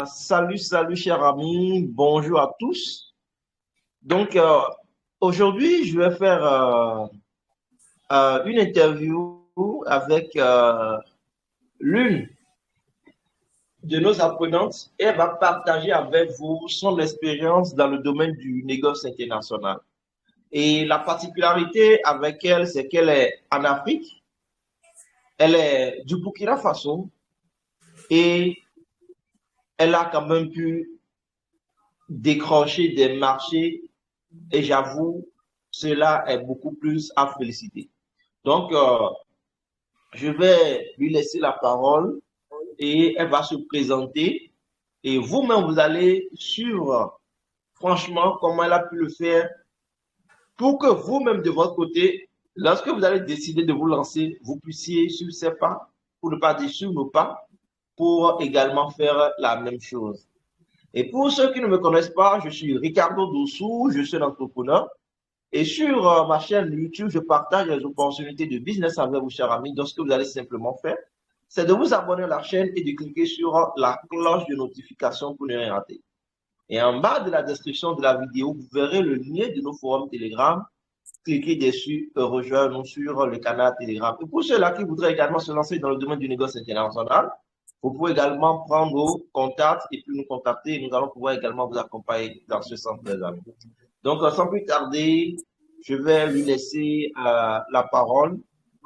Salut, chers amis, bonjour à tous. Donc, aujourd'hui, je vais faire une interview avec l'une de nos apprenantes et elle va partager avec vous son expérience dans le domaine du négoce international. Et la particularité avec elle, c'est qu'elle est en Afrique, elle est du Burkina Faso et elle a quand même pu décrocher des marchés et j'avoue, cela est beaucoup plus à féliciter. Donc, je vais lui laisser la parole et elle va se présenter. Et vous-même, vous allez suivre franchement comment elle a pu le faire pour que vous-même, de votre côté, lorsque vous allez décider de vous lancer, vous puissiez suivre ses pas, pour ne pas dire suivre nos pas, pour également faire la même chose. Et pour ceux qui ne me connaissent pas, je suis Ricardo Dossou, je suis un entrepreneur. Et sur ma chaîne YouTube, je partage les opportunités de business avec vous, chers amis. Donc, ce que vous allez simplement faire, c'est de vous abonner à la chaîne et de cliquer sur la cloche de notification pour ne rien rater. Et en bas de la description de la vidéo, vous verrez le lien de nos forums Telegram. Cliquez dessus, rejoignez-nous sur le canal Telegram. Et pour ceux-là qui voudraient également se lancer dans le domaine du négoce international, vous pouvez également prendre vos contacts et puis nous contacter. Et nous allons pouvoir également vous accompagner dans ce sens, les amis. Donc, sans plus tarder, je vais lui laisser la parole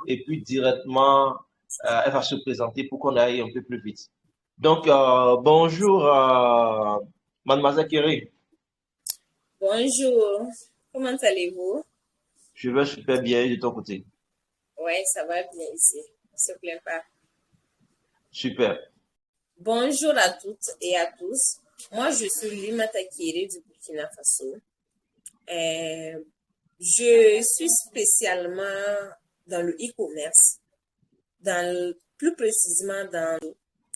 et puis directement, elle va se présenter pour qu'on aille un peu plus vite. Donc, bonjour, mademoiselle Kerry. Bonjour, comment allez-vous? Je vais super bien de ton côté. Ouais, ça va bien ici. On se plaint pas. Super. Bonjour à toutes et à tous. Moi, je suis Limata Kiri du Burkina Faso. Je suis spécialement dans le e-commerce, plus précisément dans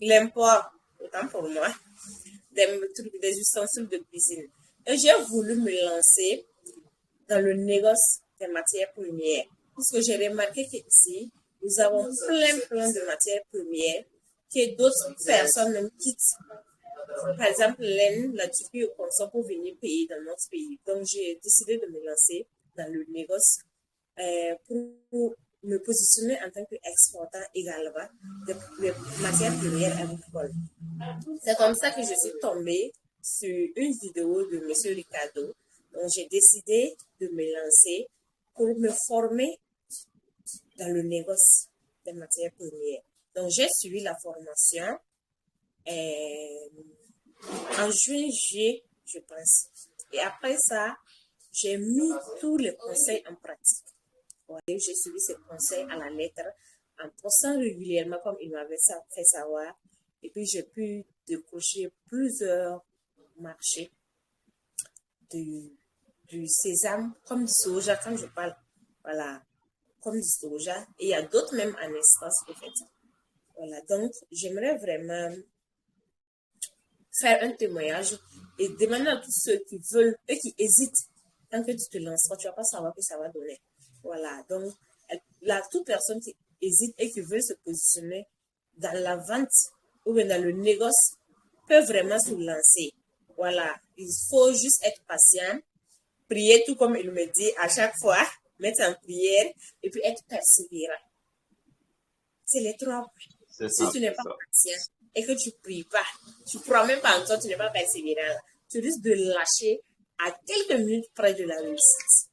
l'import, autant pour moi, des ustensiles de cuisine. Et j'ai voulu me lancer dans le négoce des matières premières. Parce que j'ai remarqué qu'ici, nous avons plein de matières premières que d'autres personnes même quittent. Par exemple, laine, la Turquie au consomme pour venir payer dans notre pays. Donc, j'ai décidé de me lancer dans le négoce pour me positionner en tant qu'exportant également de matières premières agricoles. C'est comme ça que je suis tombée sur une vidéo de M. Ricardo. Donc, j'ai décidé de me lancer pour me former dans le négoce des matières premières. Donc, j'ai suivi la formation en juin, juillet, je pense. Et après ça, j'ai mis tous les conseils en pratique. Ouais, j'ai suivi ces conseils à la lettre en postant régulièrement comme il m'avait fait savoir. Et puis, j'ai pu décrocher plusieurs marchés du sésame, comme du soja, quand je parle, voilà, comme du soja. Et il y a d'autres même en espace, en fait. Voilà, donc, j'aimerais vraiment faire un témoignage et demander à tous ceux qui veulent, eux qui hésitent, tant que tu te lances, tu ne vas pas savoir que ça va donner. Voilà, donc, là, toute personne qui hésite et qui veut se positionner dans la vente ou bien dans le négoce peut vraiment se lancer. Voilà, il faut juste être patient, prier tout comme il me dit à chaque fois, mettre en prière et puis être persévérant. C'est les trois points. Si tu n'es pas patient et que tu ne pries pas, tu ne crois même pas en toi, tu n'es pas persévérant, tu risques de lâcher à quelques minutes près de la réussite.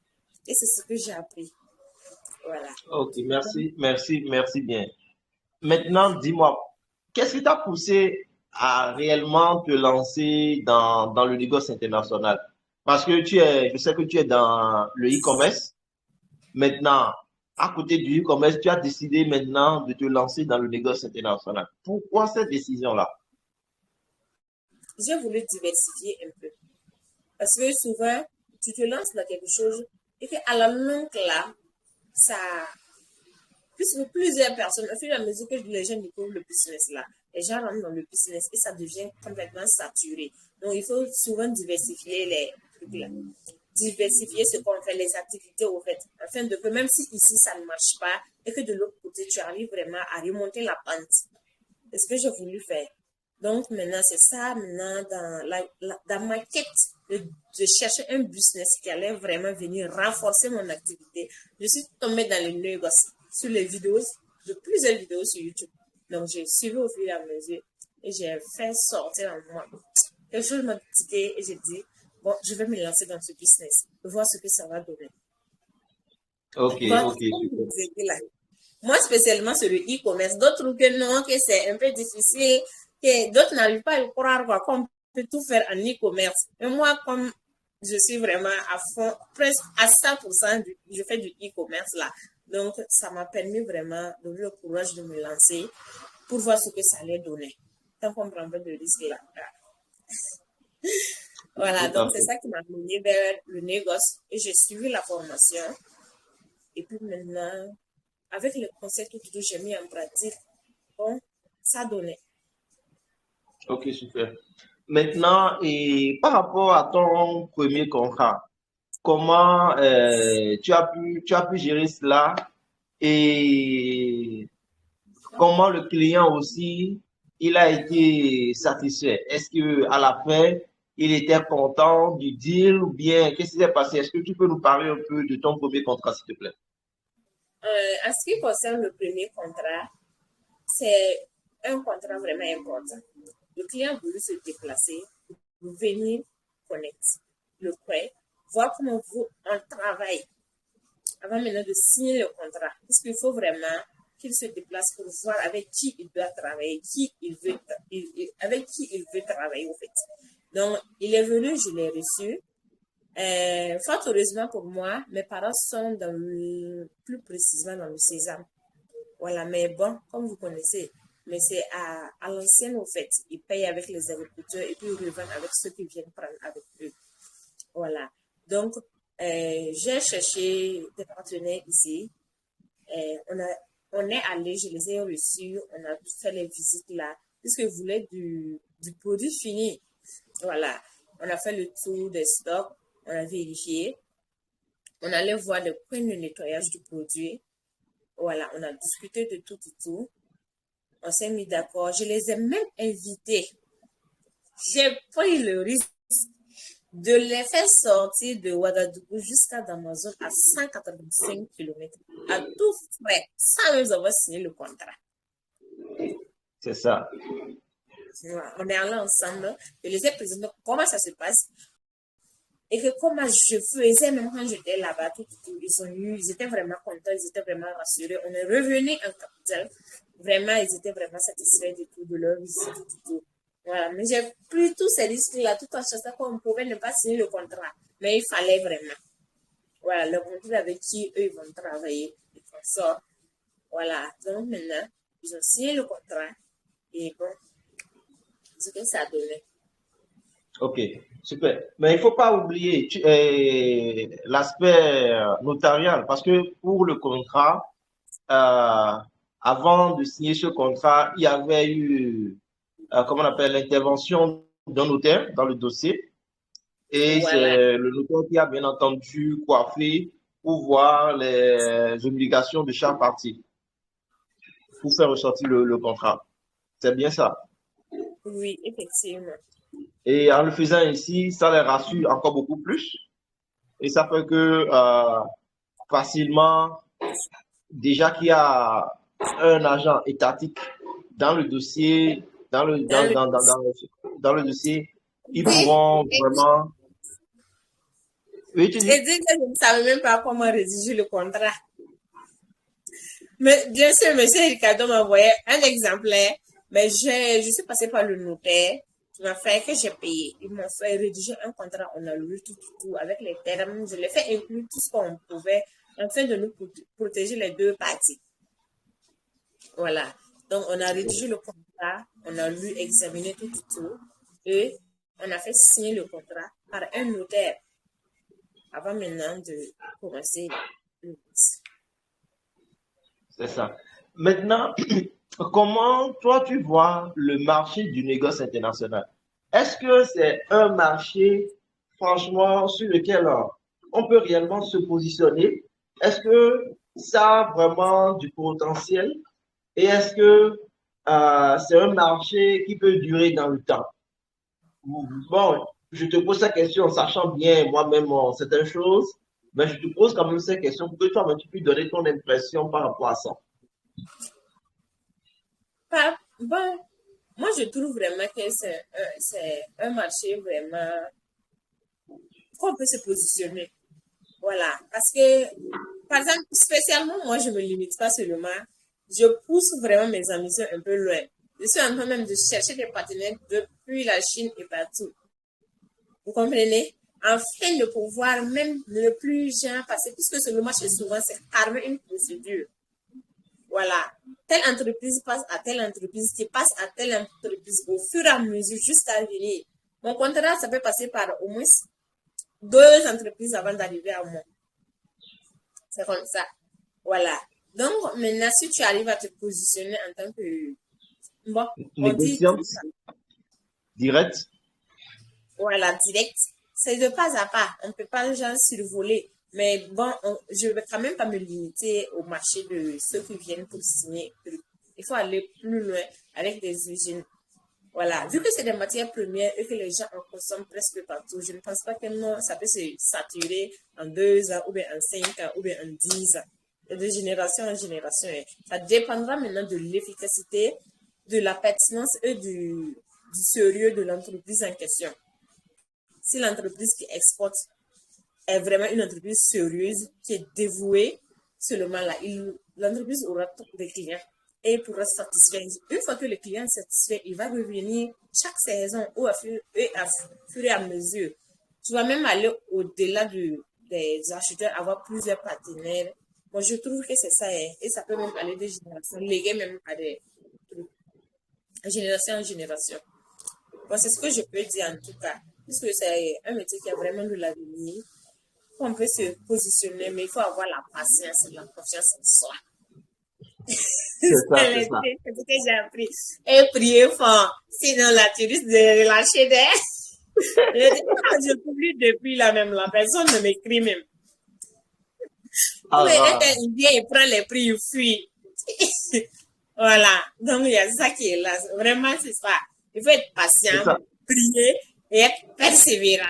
Et c'est ce que j'ai appris. Voilà. Ok, merci bien. Maintenant, dis-moi, qu'est-ce qui t'a poussé à réellement te lancer dans le négoce international? Parce que je sais que tu es dans le e-commerce. Maintenant, à côté du e-commerce, tu as décidé maintenant de te lancer dans le négoce international. Pourquoi cette décision-là? J'ai voulu diversifier un peu. Parce que souvent, tu te lances dans quelque chose et qu'à la longue, là, ça, puisque plusieurs personnes, au fur et à mesure que les gens découvrent le business là, les gens rentrent dans le business et ça devient complètement saturé. Donc, il faut souvent diversifier les trucs là. Diversifier ce qu'on fait, les activités au fait, afin de que même si ici ça ne marche pas et que de l'autre côté tu arrives vraiment à remonter la pente. C'est ce que j'ai voulu faire. Donc, maintenant, c'est ça, maintenant, dans ma quête de chercher un business qui allait vraiment venir renforcer mon activité, je suis tombée dans les négoces, sur les vidéos, de plusieurs vidéos sur YouTube. Donc, j'ai suivi au fur et à mesure et j'ai fait sortir en moi. Quelque chose m'a titillé et j'ai dit, bon, je vais me lancer dans ce business, voir ce que ça va donner. Ok, Donc, ok, comme je super. vous ai dit là, moi, spécialement sur le e-commerce, d'autres trouvent que non, que c'est un peu difficile, que d'autres n'arrivent pas à y croire, quoi, qu'on peut tout faire en e-commerce. Mais moi, comme je suis vraiment à fond, presque à 100%, je fais du e-commerce là. Donc, ça m'a permis vraiment d'avoir le courage de me lancer pour voir ce que ça allait donner. Tant qu'on prend un peu de risque là. Voilà, Tout à donc c'est fait. ça qui m'a mené vers le négoce et j'ai suivi la formation. Et puis maintenant, avec le concept que j'ai mis en pratique, bon, ça donnait. Ok, super. Maintenant, et par rapport à ton premier contrat, comment tu as pu gérer cela et comment le client aussi, il a été satisfait? Est-ce que à la fin, il était content du deal ou bien qu'est-ce qui s'est passé? Est-ce que tu peux nous parler un peu de ton premier contrat, s'il te plaît? En ce qui concerne le premier contrat, c'est un contrat vraiment important. Le client voulait se déplacer, venir connaître le prêt, voir comment vous, on travaille avant maintenant de signer le contrat. Parce qu'il faut vraiment qu'il se déplace pour voir avec qui il doit travailler, avec qui il veut travailler au fait. Donc, il est venu, je l'ai reçu. Fort heureusement pour moi, mes parents sont plus précisément dans le Sésame. Voilà, mais bon, comme vous connaissez, mais c'est à l'ancienne au fait. Ils payent avec les agriculteurs et puis ils revendent avec ceux qui viennent prendre avec eux. Voilà. Donc, j'ai cherché des partenaires ici. On est allé, je les ai reçus, on a fait les visites là, puisqu'ils voulaient du produit fini. Voilà. On a fait le tour des stocks, on a vérifié. On allait voir le point de nettoyage du produit. Voilà, on a discuté de tout et tout. On s'est mis d'accord. Je les ai même invités. J'ai pris le risque de les faire sortir de Ouagadougou jusqu'à Damazon à 185 km, à tout frais, sans même avoir signé le contrat. C'est ça. Voilà, on est allés ensemble. Je les ai présentés comment ça se passe. Et que comment je faisais, même quand j'étais là-bas, ils étaient vraiment contents, ils étaient vraiment rassurés. On est revenu en capitale. Vraiment, ils étaient vraiment satisfaits de tout, de leur visite, tout. Voilà, mais j'ai pris tous ces risques-là, tout en sachant qu'on pouvait ne pas signer le contrat. Mais il fallait vraiment. Voilà, le contrat avec qui eux, ils vont travailler, ils font ça. Voilà, donc maintenant, ils ont signé le contrat. Et bon, ce que ça donnait. Ok, super. Mais il faut pas oublier l'aspect notarial parce que pour le contrat, euh, avant de signer ce contrat, il y avait eu, comment on appelle, l'intervention d'un notaire dans le dossier. Et Voilà. c'est le notaire qui a bien entendu coiffé pour voir les obligations de chaque partie, pour faire ressortir le contrat. C'est bien ça. Oui, effectivement. Et en le faisant ainsi, ça les rassure encore beaucoup plus. Et ça fait que facilement, déjà qu'il y a un agent étatique dans le dossier, Dans le dans le dossier, ils pourront vraiment. Oui, tu et dis? dit que je ne savais même pas comment rédiger le contrat. Mais bien sûr, monsieur Ricardo m'a envoyé un exemplaire, mais je suis passée par le notaire qui m'a fait que j'ai payé. Ils m'ont fait rédiger un contrat, on a lu tout, avec les termes. Je l'ai fait inclure tout ce qu'on pouvait afin de nous protéger les deux parties. Voilà. Donc, on a rédigé le contrat, on a lu, examiné tout, et on a fait signer le contrat par un notaire avant maintenant de commencer le C'est ça. Maintenant, comment toi tu vois le marché du négoce international? Est-ce que c'est un marché, franchement, sur lequel on peut réellement se positionner? Est-ce que ça a vraiment du potentiel? Et est-ce que c'est un marché qui peut durer dans le temps. Bon, je te pose cette question en sachant bien moi-même certaines choses, mais je te pose quand même cette question pour que toi, tu puisses donner ton impression par rapport à ça. Bon, moi, je trouve vraiment que c'est un marché vraiment qu'on peut se positionner. Voilà. Parce que, par exemple, spécialement, moi, je me limite pas seulement. Je pousse vraiment mes ambitions un peu loin. Je suis en train même de chercher des partenaires depuis la Chine et partout. Vous comprenez? Afin de pouvoir même ne plus jamais passer, puisque sur le marché, souvent, c'est carrément une procédure. Voilà. Telle entreprise passe à telle entreprise, qui passe à telle entreprise au fur et à mesure jusqu'à venir. Mon contrat, ça peut passer par au moins 2 entreprises avant d'arriver à moi. C'est comme ça. Voilà. Donc, maintenant, si tu arrives à te positionner en tant que, bon, on dit, Négociante directe. voilà, direct, c'est de pas à pas. On ne peut pas, genre, survoler. Mais bon, je ne vais quand même pas me limiter au marché de ceux qui viennent pour signer. Il faut aller plus loin avec des usines. Voilà. Vu que c'est des matières premières et que les gens en consomment presque partout, je ne pense pas que non, ça peut se saturer en 2 ans, ou bien en 5 ans, ou bien en 10 ans. Et de génération en génération. Ça dépendra maintenant de l'efficacité, de la pertinence et du sérieux de l'entreprise en question. Si l'entreprise qui exporte est vraiment une entreprise sérieuse, qui est dévouée, seulement là, l'entreprise aura des clients et pourra satisfaire. Une fois que le client est satisfait, il va revenir chaque saison ou à fur et à mesure. Tu vas même aller au-delà des acheteurs, avoir plusieurs partenaires. Moi, je trouve que c'est ça, et ça peut même aller de génération, léguer même à des génération en génération. Bon, c'est ce que je peux dire en tout cas, puisque c'est un métier qui a vraiment de l'avenir. On peut se positionner, mais il faut avoir la patience et la confiance en soi. C'est ça, c'est C'est ça. ce que j'ai appris. Et prier fort. Sinon, la touriste de lâcher d'air. Je publie depuis là même. La personne ne m'écrit même. Ou il vient et prend les prix, il fuit. Voilà. Donc, il y a ça qui est là. Vraiment, c'est ça. Il faut être patient, prier et être persévérant.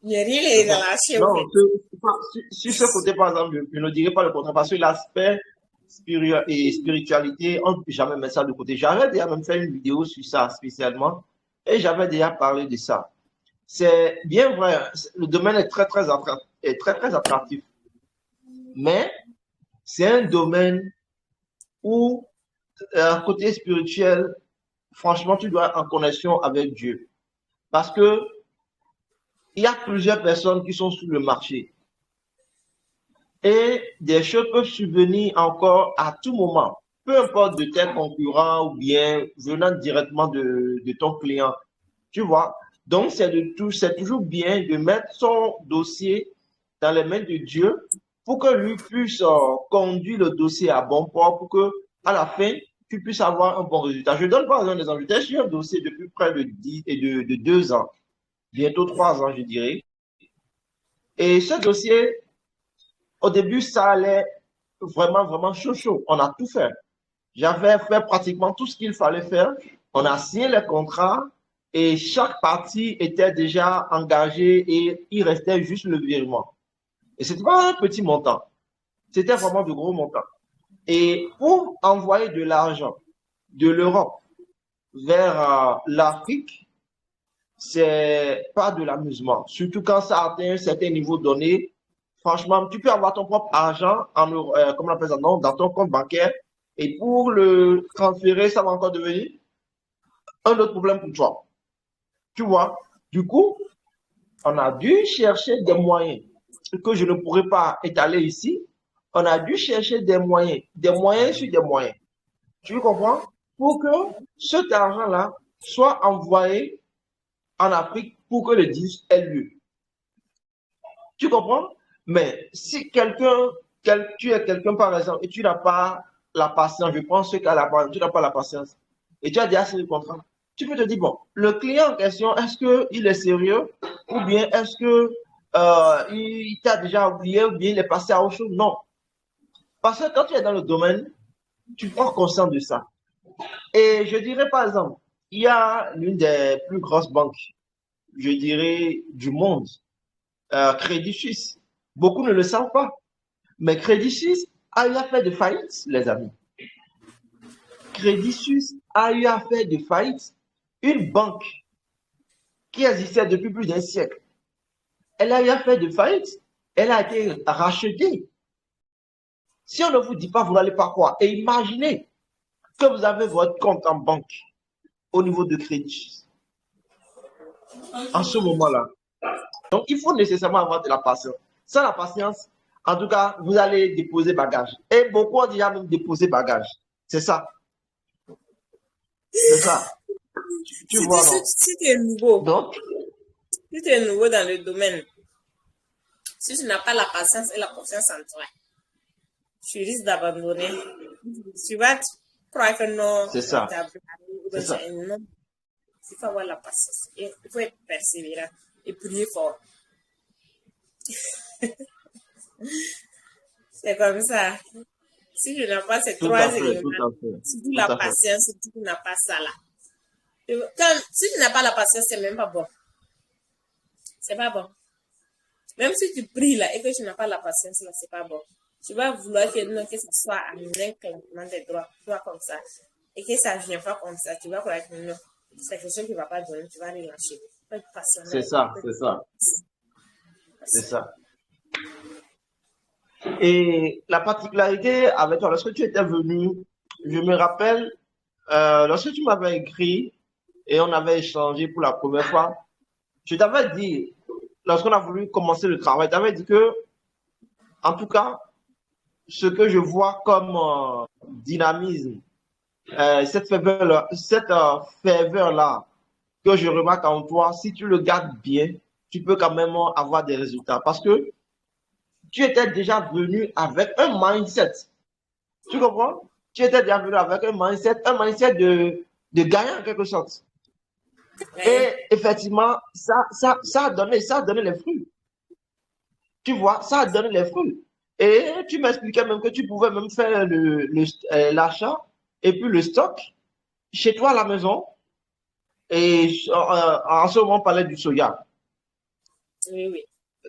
Ne rien les lâcher. Non, sur ce côté, par exemple, je ne dirais pas le contraire, parce que l'aspect spiritualité, on ne peut jamais mettre ça de côté. J'avais déjà même fait une vidéo sur ça spécialement, et j'avais déjà parlé de ça. C'est bien vrai, le domaine est très attractif, mais c'est un domaine où, côté spirituel, franchement, tu dois être en connexion avec Dieu. Parce que il y a plusieurs personnes qui sont sur le marché. Et des choses peuvent subvenir encore à tout moment, peu importe de tes concurrents ou bien venant directement de ton client. Tu vois? Donc, c'est toujours bien de mettre son dossier dans les mains de Dieu pour que lui puisse conduire le dossier à bon port pour que, à la fin, tu puisses avoir un bon résultat. Je donne par exemple des exemples. J'étais sur un dossier depuis près de 10 et de 2 ans, bientôt 3 ans, je dirais. Et ce dossier, au début, ça allait vraiment chaud. On a tout fait. J'avais fait pratiquement tout ce qu'il fallait faire. On a signé les contrats et chaque partie était déjà engagée et il restait juste le virement. Et c'était pas un petit montant. C'était vraiment de gros montants. Et pour envoyer de l'argent de l'Europe vers l'Afrique, c'est pas de l'amusement. Surtout quand ça atteint un certain niveau donné. Franchement, tu peux avoir ton propre argent comme on appelle ça, non, dans ton compte bancaire. Et pour le transférer, ça va encore devenir un autre problème pour toi. Tu vois? Du coup, on a dû chercher des moyens que je ne pourrais pas étaler ici. On a dû chercher des moyens sur des moyens. Tu comprends? Pour que cet argent-là soit envoyé en Afrique pour que le disque ait lieu. Tu comprends? Mais si tu es quelqu'un par exemple, et tu n'as pas la patience, je prends ce cas-là, tu n'as pas la patience, et tu as déjà signé le contrat, tu peux te dire, bon, le client en question, est-ce qu'il est sérieux, ou bien est-ce que il t'a déjà oublié, ou bien il est passé à autre chose? Non. Parce que quand tu es dans le domaine, tu prends conscience de ça. Et je dirais par exemple, il y a l'une des plus grosses banques, je dirais, du monde, Crédit Suisse. Beaucoup ne le savent pas, mais Crédit Suisse a eu à faire de faillite, les amis. Crédit Suisse a eu à faire de faillite. Une banque qui existait depuis plus d'un siècle, elle a eu à faire de faillite. Elle a été rachetée. Si on ne vous dit pas, vous n'allez pas croire. Et imaginez que vous avez votre compte en banque au niveau de Crédit Suisse en ce moment-là. Donc, il faut nécessairement avoir de la patience. Sans la patience, en tout cas, vous allez déposer bagage. Et beaucoup ont déjà même déposé bagage. C'est ça. C'est ça. Tu Si vois, non? tu es nouveau, Donc, si tu es nouveau dans le domaine, si tu n'as pas la patience et la confiance en toi, tu risques d'abandonner. Tu vas croire que non, c'est ça. C'est ça. non. Il faut avoir la patience. Il faut être persévérant et prier fort. C'est comme ça. Si je n'ai pas ces Tout trois à fait, éléments, tout à fait. surtout Tout la à fait. patience, si tu n'as pas ça là. Si tu n'as pas la patience, c'est même pas bon. C'est pas bon. Même si tu pries là et que tu n'as pas la patience là, c'est pas bon. Tu vas vouloir que, non, que ce soit un inclinement des droits comme ça. Et que ça ne vient pas comme ça. Tu vas croire que non, c'est quelque chose qui ne va pas donner, tu vas les lâcher. Tu vas être patient. C'est ça, c'est ça. C'est ça. Et la particularité avec toi, lorsque tu étais venu, je me rappelle, lorsque tu m'avais écrit et on avait échangé pour la première fois, je t'avais dit, lorsqu'on a voulu commencer le travail, je t'avais dit que, en tout cas, ce que je vois comme dynamisme, cette ferveur-là que je remarque en toi, si tu le gardes bien, tu peux quand même avoir des résultats. Parce que tu étais déjà venu avec un mindset. Tu comprends? Tu étais déjà venu avec un mindset de gagnant en quelque sorte. Et effectivement, ça a donné les fruits. Tu vois, ça a donné les fruits. Et tu m'expliquais même que tu pouvais même faire l'achat et puis le stock chez toi à la maison. Et en ce moment, on parlait du soya. Oui, oui.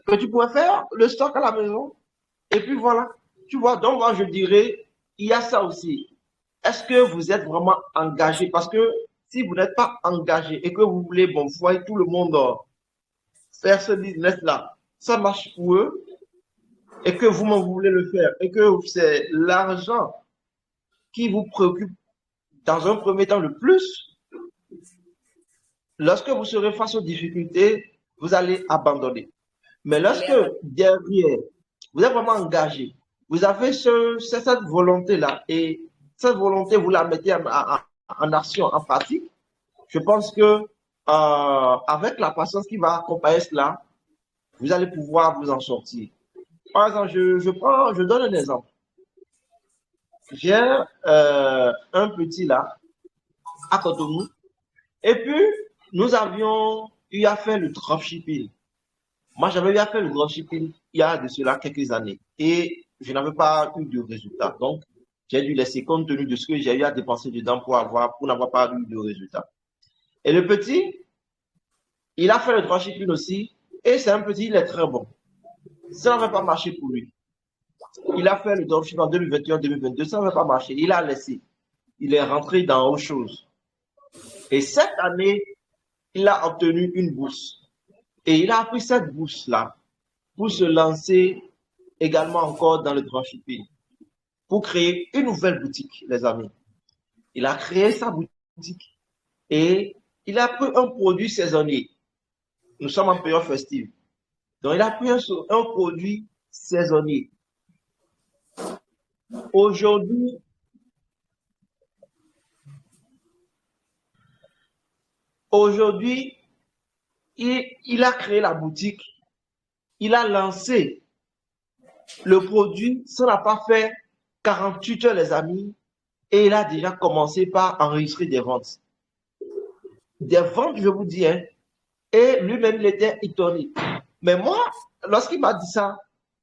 Que tu pouvais faire le stock à la maison. Et puis voilà. Tu vois, donc moi, je dirais, il y a ça aussi. Est-ce que vous êtes vraiment engagé? Parce que si vous n'êtes pas engagé et que vous voulez, bon, vous voyez tout le monde faire ce business-là, ça marche pour eux et que vous-même vous voulez le faire et que c'est l'argent qui vous préoccupe dans un premier temps le plus, lorsque vous serez face aux difficultés, vous allez abandonner. Mais lorsque derrière, vous êtes vraiment engagé, vous avez cette volonté-là et cette volonté, vous la mettez en action, en pratique, je pense que avec la patience qui va accompagner cela, vous allez pouvoir vous en sortir. Par exemple, je donne un exemple. J'ai un petit là, à Cotonou, et puis nous avions eu à faire le dropshipping. Moi, j'avais eu à faire le dropshipping il y a de cela quelques années et je n'avais pas eu de résultat. Donc, j'ai dû laisser compte tenu de ce que j'ai eu à dépenser dedans pour n'avoir pas eu de résultat. Et le petit, il a fait le dropshipping aussi et c'est un petit, il est très bon. Ça n'avait pas marché pour lui. Il a fait le dropshipping en 2021-2022, ça n'avait pas marché. Il a laissé. Il est rentré dans autre chose. Et cette année, il a obtenu une bourse. Et il a pris cette bourse-là pour se lancer également encore dans le dropshipping, pour créer une nouvelle boutique, les amis. Il a créé sa boutique et il a pris un produit saisonnier. Nous sommes en période festive. Donc, il a pris un produit saisonnier. Aujourd'hui, il a créé la boutique, il a lancé le produit, ça n'a pas fait 48 heures, les amis, et il a déjà commencé par enregistrer des ventes. Des ventes, je vous dis, hein, et lui-même, il était étonné. Mais moi, lorsqu'il m'a dit ça,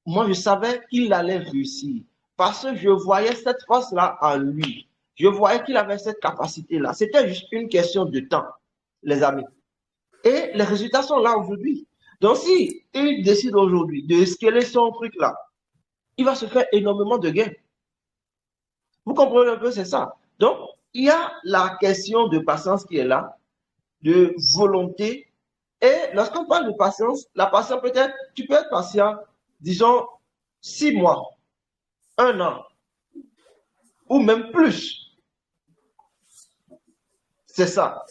moi, je savais qu'il allait réussir. Parce que je voyais cette force-là en lui. Je voyais qu'il avait cette capacité-là. C'était juste une question de temps, les amis. Et les résultats sont là aujourd'hui. Donc, si il décide aujourd'hui de scaler son truc là, il va se faire énormément de gains. Vous comprenez un peu, c'est ça. Donc, il y a la question de patience qui est là, de volonté. Et lorsqu'on parle de patience, la patience peut-être, tu peux être patient, disons, 6 mois, un an, ou même plus. C'est ça.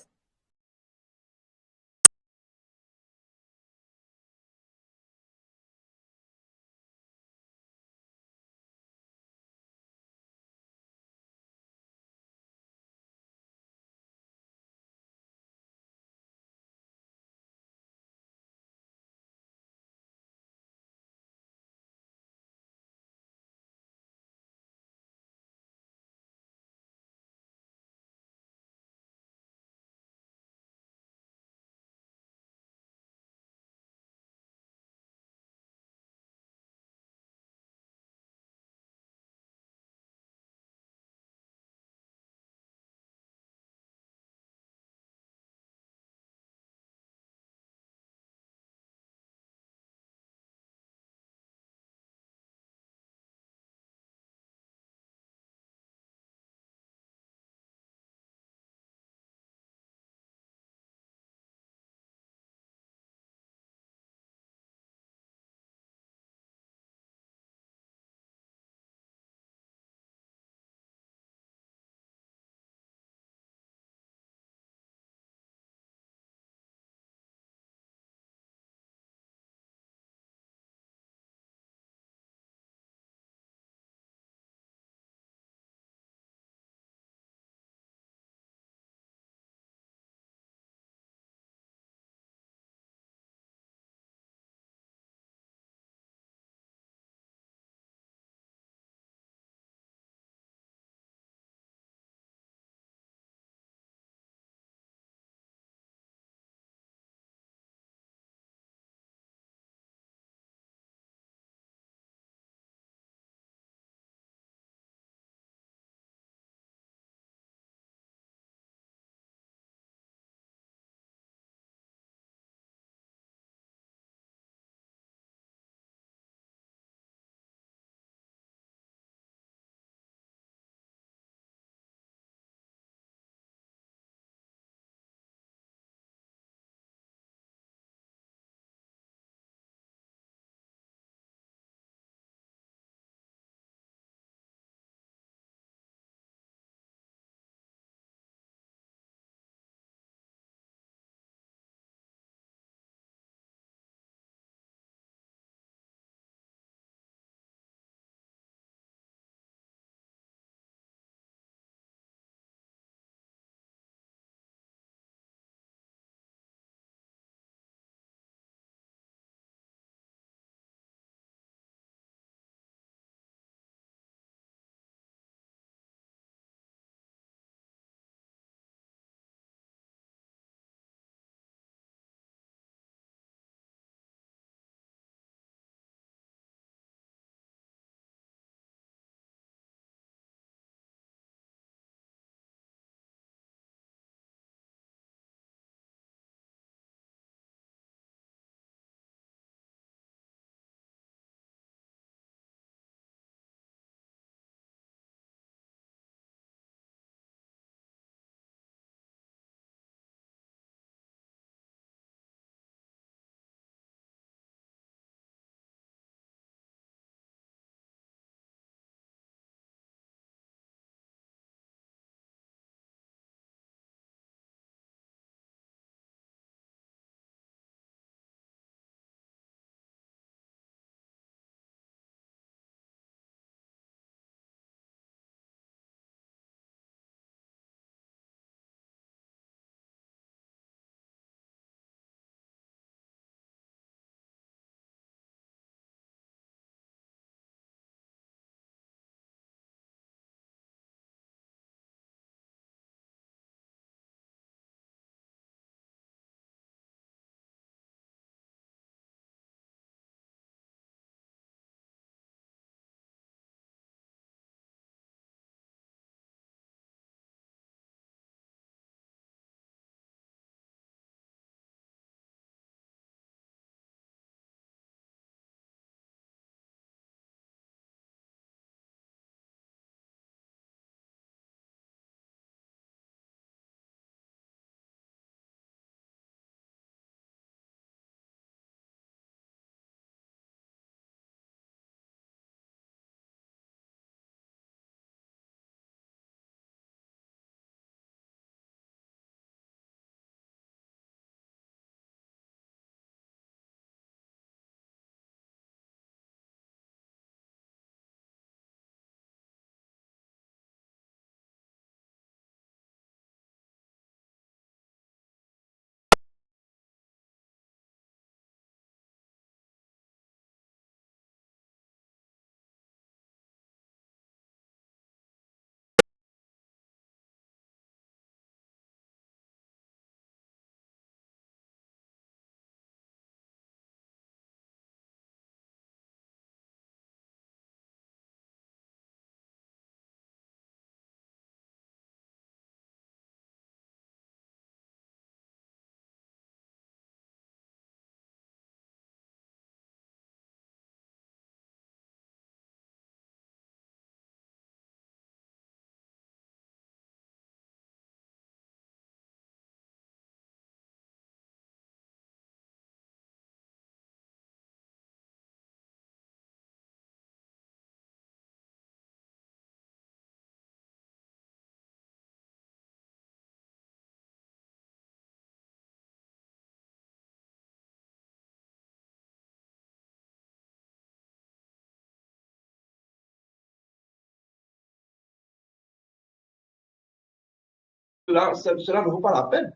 cela ne vaut pas la peine.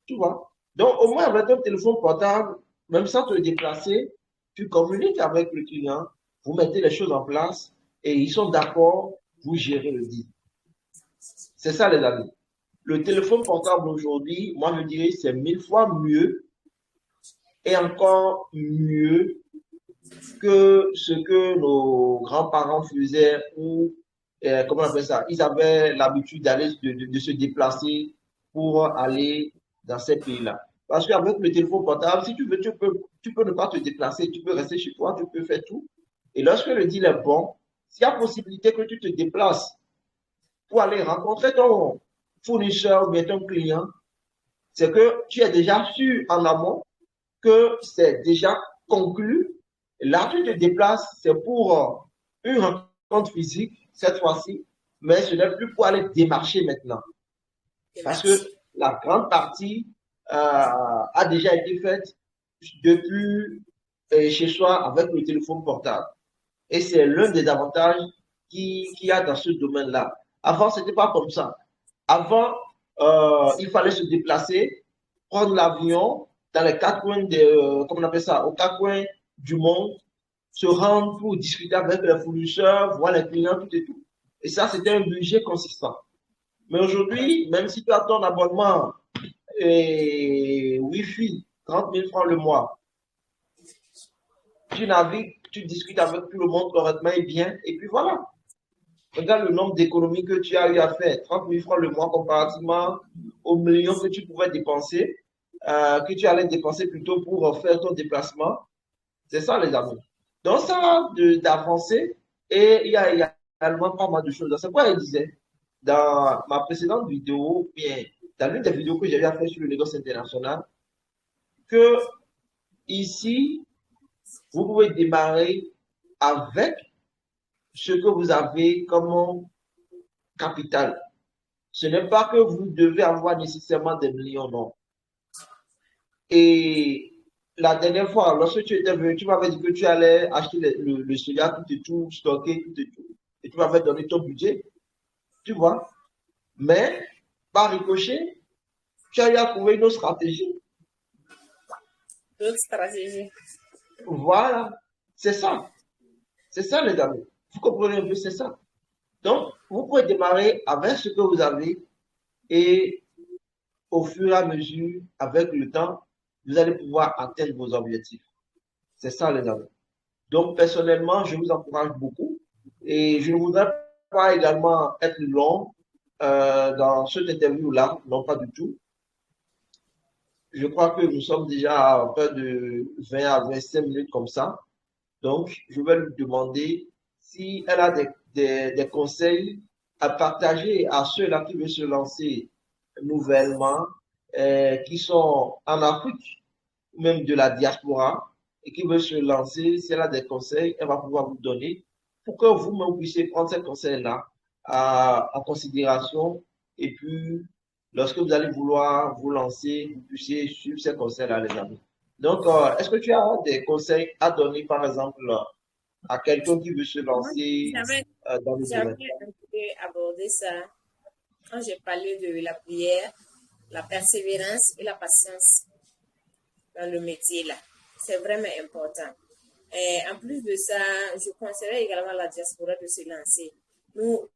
Tu vois? Donc, au moins avec un téléphone portable, même sans te déplacer, tu communiques avec le client, vous mettez les choses en place et ils sont d'accord, vous gérez le deal. C'est ça, les amis. Le téléphone portable aujourd'hui, moi je dirais, c'est 1000 fois mieux et encore mieux que ce que nos grands-parents faisaient ou, comment on appelle ça, ils avaient l'habitude d'aller, de se déplacer pour aller dans ces pays-là. Parce qu'avec le téléphone portable, si tu veux, tu peux ne pas te déplacer, tu peux rester chez toi, tu peux faire tout. Et lorsque le deal est bon, s'il y a possibilité que tu te déplaces pour aller rencontrer ton fournisseur ou bien ton client, c'est que tu es déjà sûr en amont que c'est déjà conclu. Là, tu te déplaces, c'est pour une rencontre physique cette fois-ci, mais ce n'est plus pour aller démarcher maintenant. Parce que la grande partie a déjà été faite depuis chez soi avec le téléphone portable. Et c'est l'un des avantages qu'il y a dans ce domaine-là. Avant, ce n'était pas comme ça. Avant, il fallait se déplacer, prendre l'avion dans les quatre coins comment on appelle ça, aux quatre coins du monde, se rendre pour discuter avec les fournisseurs, voir les clients, tout et tout. Et ça, c'était un budget consistant. Mais aujourd'hui, même si tu as ton abonnement et Wi-Fi, 30 000 francs le mois, tu navigues, tu discutes avec tout le monde correctement et bien, et puis voilà. Regarde le nombre d'économies que tu as eu à faire, 30 000 francs le mois comparativement aux millions que tu pouvais dépenser, que tu allais dépenser plutôt pour faire ton déplacement. C'est ça, les amis. Donc, ça a d'avancer et il y a également pas mal de choses. C'est quoi il disait dans ma précédente vidéo, bien, dans l'une des vidéos que j'avais fait sur le négoce international, que ici, vous pouvez démarrer avec ce que vous avez comme capital. Ce n'est pas que vous devez avoir nécessairement des millions, non. Et la dernière fois, lorsque tu étais venu, tu m'avais dit que tu allais acheter le soya, tout et tout, stocker, tout et tout. Et tu m'avais donné ton budget, tu vois. Mais, par ricochet, tu as eu à trouver une autre stratégie. D'autres stratégies. Voilà. C'est ça. C'est ça, les amis. Vous comprenez un peu, c'est ça. Donc, vous pouvez démarrer avec ce que vous avez et au fur et à mesure, avec le temps, vous allez pouvoir atteindre vos objectifs. C'est ça, les amis. Donc, personnellement, je vous encourage beaucoup et je ne voudrais pas également être long dans cette interview-là, non pas du tout. Je crois que nous sommes déjà à peu de 20 à 25 minutes comme ça. Donc, je vais lui demander si elle a des conseils à partager à ceux-là qui veulent se lancer nouvellement, qui sont en Afrique, ou même de la diaspora, et qui veulent se lancer. Si elle a des conseils, elle va pouvoir vous donner pour que vous-même puissiez prendre ces conseils-là en considération. Et puis, lorsque vous allez vouloir vous lancer, vous puissiez suivre ces conseils-là, les amis. Donc, est-ce que tu as des conseils à donner, par exemple, à quelqu'un qui veut se Moi, lancer dans le j'avais domaine? un peu abordé ça quand j'ai parlé de la prière, la persévérance et la patience dans le métier là. C'est vraiment important. Et en plus de ça, je conseillerais également à la diaspora de se lancer. Nous,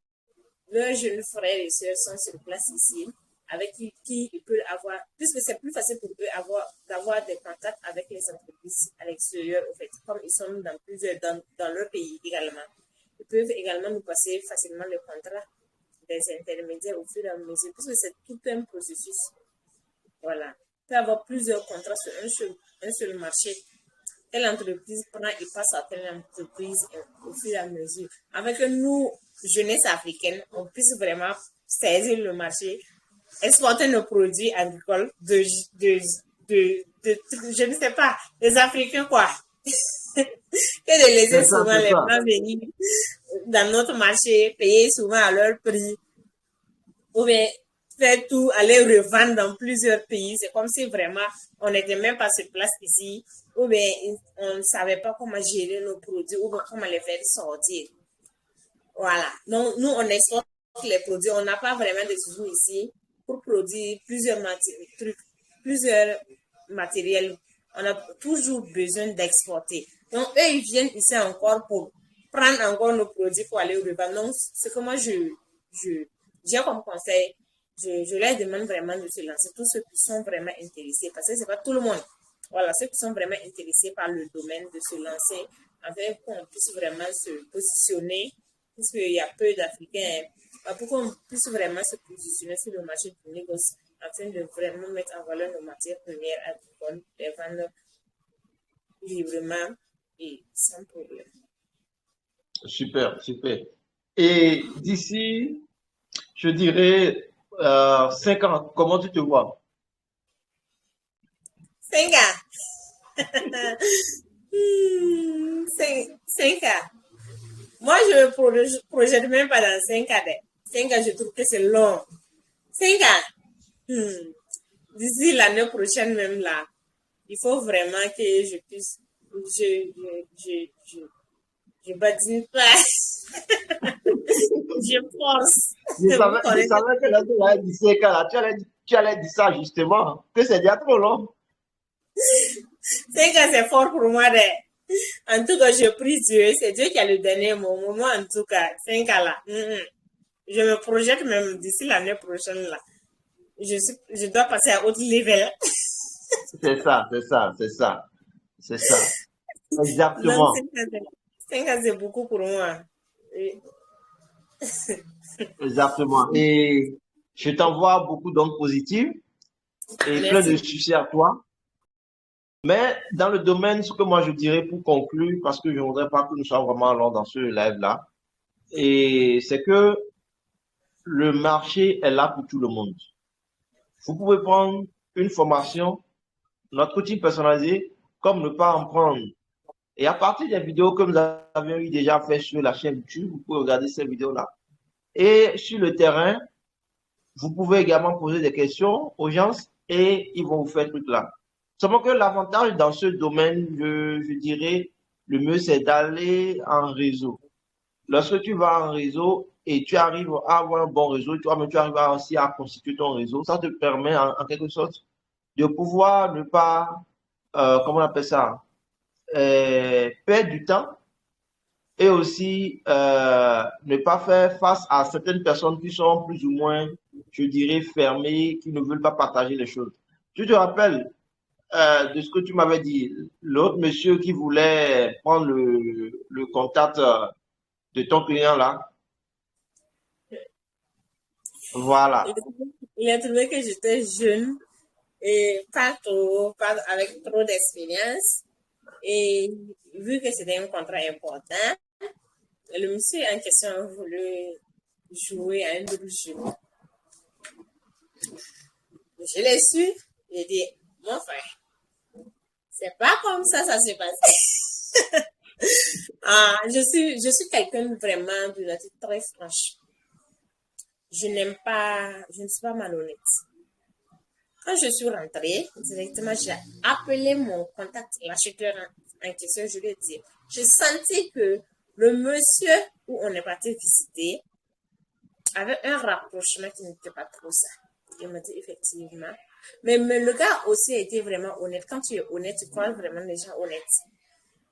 leurs jeunes frères et sœurs sont sur place ici, avec qui ils peuvent avoir, puisque c'est plus facile pour eux d'avoir des contacts avec les entreprises à l'extérieur, en fait, comme ils sont dans plusieurs, dans leur pays également. Ils peuvent également nous passer facilement le contrat des intermédiaires au fur et à mesure, puisque c'est tout un processus. Voilà. Il peut y avoir plusieurs contrats sur un seul marché. Telle entreprise prend et passe à telle entreprise au fur et à mesure. Avec nous, jeunesse africaine, on puisse vraiment saisir le marché, exporter nos produits agricoles je ne sais pas, des Africains quoi. Que de laisser C'est ça, souvent c'est les ça. Blancs venir dans notre marché, payer souvent à leur prix, ou bien faire tout, aller revendre dans plusieurs pays. C'est comme si vraiment on n'était même pas sur place ici, ou bien on ne savait pas comment gérer nos produits, ou bien comment les faire sortir. Voilà. Donc, nous, on exporte les produits, on n'a pas vraiment de sous ici. pour produire plusieurs matériels, on a toujours besoin d'exporter. Donc, eux, ils viennent ici encore pour prendre encore nos produits pour aller au revendre. Donc, c'est que moi, j'ai comme conseil, je leur demande vraiment de se lancer, tous ceux qui sont vraiment intéressés, parce que c'est pas tout le monde. Voilà, ceux qui sont vraiment intéressés par le domaine, de se lancer, afin qu'on puisse vraiment se positionner, puisqu'il y a peu d'Africains, pour qu'on puisse vraiment se positionner sur le marché du négoce, afin de vraiment mettre en valeur nos matières premières agricoles, les vendre librement et sans problème. Super, super. Et d'ici, je dirais 5 ans, comment tu te vois? 5 ans. 5 ans. Moi, je ne projette même pas dans 5 ans. 5 ans, je trouve que c'est long. 5 ans. D'ici l'année prochaine même là, il faut vraiment que je puisse, je badine pas. Je force. Je savais que là, tu allais dire 5 ans, là, tu allais dire ça justement, que c'est déjà trop long. 5 ans, c'est fort pour moi. En tout cas, je prie Dieu. C'est Dieu qui a le dernier mot. Moi, en tout cas, 5 ans là. Je me projette même d'ici l'année prochaine là. Je dois passer à autre level. C'est ça, c'est ça, c'est ça. C'est ça. Exactement. Donc, 5 ans, c'est beaucoup pour moi. Exactement. Et je t'envoie beaucoup d'ondes positives et plein de succès à toi. Mais dans le domaine, ce que moi je dirais pour conclure, parce que je ne voudrais pas que nous soyons vraiment longs dans ce live-là, et c'est que le marché est là pour tout le monde. Vous pouvez prendre une formation, notre outil personnalisé, comme ne pas en prendre. Et à partir des vidéos que nous avions eu déjà fait sur la chaîne YouTube, vous pouvez regarder ces vidéos-là. Et sur le terrain, vous pouvez également poser des questions aux gens et ils vont vous faire tout là. Seulement que l'avantage dans ce domaine, je dirais, le mieux, c'est d'aller en réseau. Lorsque tu vas en réseau et tu arrives à avoir un bon réseau, tu arrives aussi à constituer ton réseau, ça te permet en quelque sorte de pouvoir ne pas, comment on appelle ça, perdre du temps et aussi ne pas faire face à certaines personnes qui sont plus ou moins, je dirais, fermées, qui ne veulent pas partager les choses. Tu te rappelles de ce que tu m'avais dit, l'autre monsieur qui voulait prendre le contact de ton client là. Voilà. Il a trouvé que j'étais jeune et pas avec trop d'expérience. Et vu que c'était un contrat important, le monsieur en question a voulu jouer à un double jeu. Je l'ai su, j'ai dit, mon frère, c'est pas comme ça s'est passé. Je suis quelqu'un vraiment de nature très franche. Je ne suis pas malhonnête. Quand je suis rentrée, directement, j'ai appelé mon contact, l'acheteur en question, je lui ai dit, j'ai senti que le monsieur où on est parti visiter avait un rapprochement qui n'était pas trop ça. Il m'a dit effectivement. Mais le gars aussi a été vraiment honnête. Quand tu es honnête, tu crois vraiment les gens honnêtes.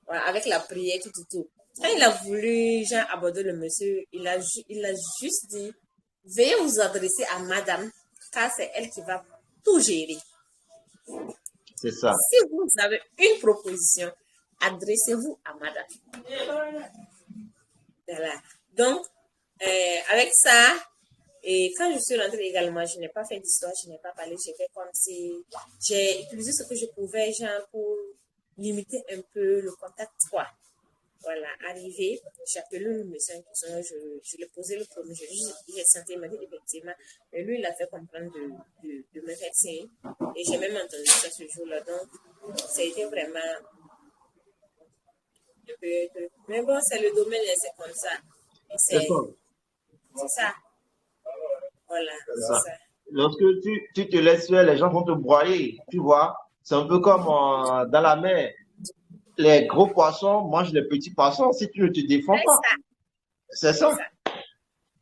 Voilà, avec la prière, tout. Quand il a voulu, aborder le monsieur, il a juste dit, veuillez vous adresser à madame, car c'est elle qui va tout gérer. C'est ça. Si vous avez une proposition, adressez-vous à madame. Voilà. Donc, avec ça, et quand je suis rentrée également, je n'ai pas fait d'histoire, je n'ai pas parlé, j'ai fait comme si j'ai utilisé ce que je pouvais, pour limiter un peu le contact, quoi. Voilà, arrivé, j'ai appelé le médecin, je lui ai posé le problème, j'ai senti, il m'a dit effectivement, mais lui, il a fait comprendre de me faire signe, et j'ai même entendu ça ce jour-là, donc, ça a été vraiment un peu, mais bon, c'est le domaine, c'est comme ça. C'est ça. Voilà, c'est ça. Lorsque tu te laisses faire, les gens vont te broyer, tu vois. C'est un peu comme dans la mer. Les gros poissons mangent les petits poissons si tu ne te défends pas. C'est ça.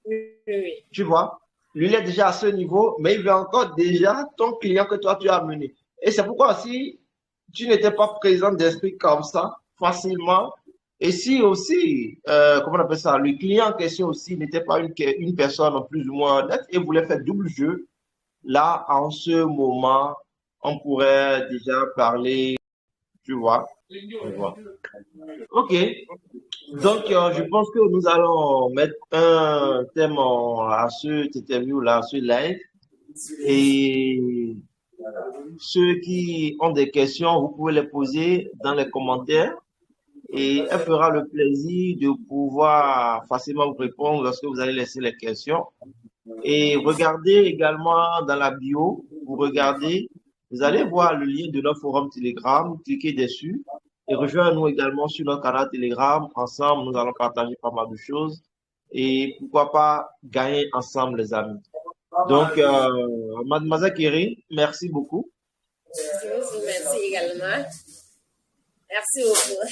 Oui. Tu vois. lui, il est déjà à ce niveau, mais il veut encore déjà ton client que toi, tu as amené. Et c'est pourquoi si tu n'étais pas présent d'esprit comme ça, facilement, et si aussi, comment on appelle ça, le client en question aussi n'était pas une personne plus ou moins honnête et voulait faire double jeu, là, en ce moment, on pourrait déjà parler, tu vois. Tu vois. Ok, donc je pense que nous allons mettre un thème à cette interview-là, à ce live. Et ceux qui ont des questions, vous pouvez les poser dans les commentaires et elle fera le plaisir de pouvoir facilement vous répondre lorsque vous allez laisser les questions. Et regardez également dans la bio, vous regardez, vous allez voir le lien de notre forum Telegram, cliquez dessus et rejoignez-nous également sur notre canal Telegram. Ensemble, nous allons partager pas mal de choses et pourquoi pas gagner ensemble, les amis. Donc, Mademoiselle Kéry, merci beaucoup. Je vous remercie également. Merci beaucoup.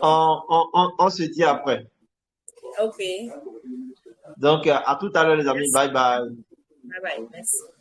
On se dit après. Ok. Donc, à tout à l'heure, les amis. Merci. Bye bye. Bye bye. Merci.